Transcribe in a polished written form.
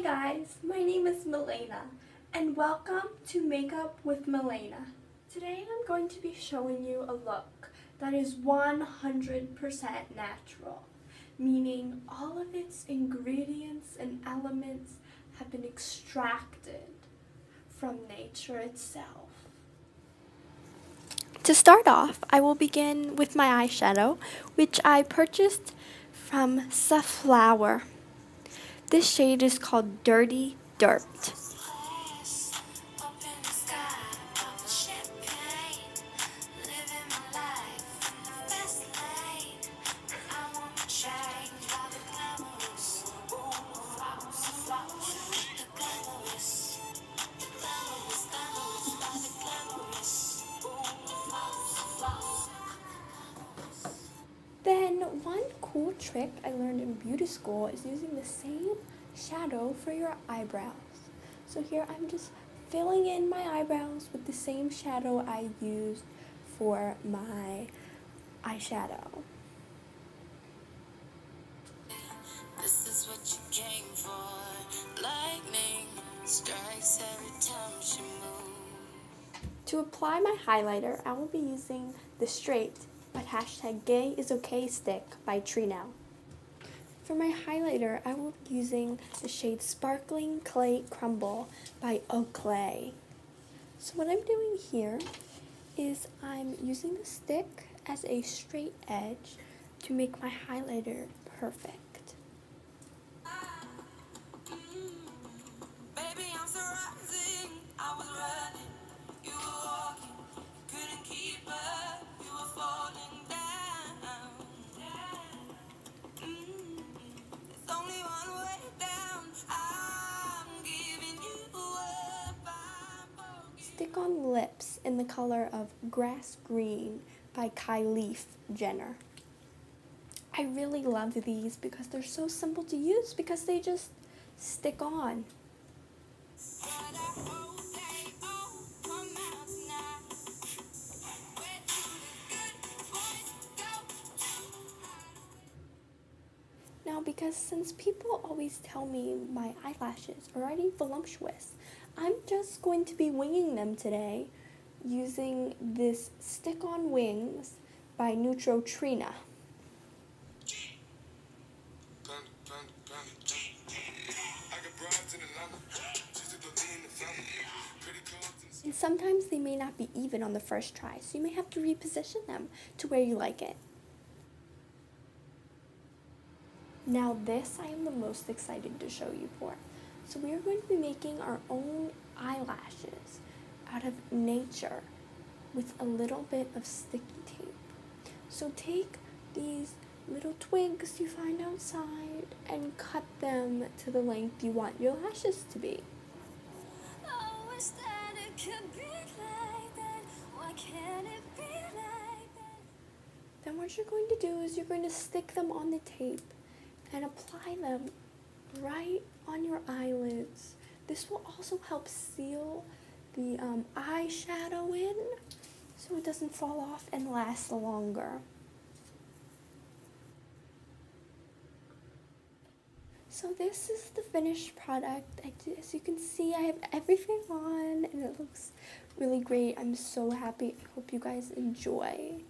guys, my name is Malaina and welcome to Makeup with Malaina. Today I'm going to be showing you a look that is 100% natural, meaning all of its ingredients and elements have been extracted from nature itself. To start off, I will begin with my eyeshadow, which I purchased from Safflower. This shade is called Dirty Dirt. Then one cool trick I learned in beauty school is using the same shadow for your eyebrows. So here I'm just filling in my eyebrows with the same shadow I used for my eyeshadow. This is what you came for. Lightning strikes every time she moves. To apply my highlighter, I will be using the Straight but #GayIsOK stick by Trino. For my highlighter, I will be using the shade Sparkling Clay Crumble by Oakley. So what I'm doing here is I'm using the stick as a straight edge to make my highlighter perfect. Baby, I'm surprising. I was running, you were walking, couldn't keep up, you were falling down. There's only one way down. I'm giving you up. Stick on lips in the color of Grass Green by Kylie Jenner. I really love these because they're so simple to use because they just stick on. Now, because since people always tell me my eyelashes are already voluptuous, I'm just going to be winging them today using this stick-on wings by Neutrogena. And sometimes they may not be even on the first try, so you may have to reposition them to where you like it. Now this I am the most excited to show you for. So we are going to be making our own eyelashes out of nature with a little bit of sticky tape. So take these little twigs you find outside and cut them to the length you want your lashes to be. Oh, wish that it could be like that. Why can't it be like that? Then what you're going to do is you're going to stick them on the tape and apply them right on your eyelids. This will also help seal the eyeshadow in so it doesn't fall off and last longer. So this is the finished product. As you can see, I have everything on and it looks really great. I'm so happy. I hope you guys enjoy.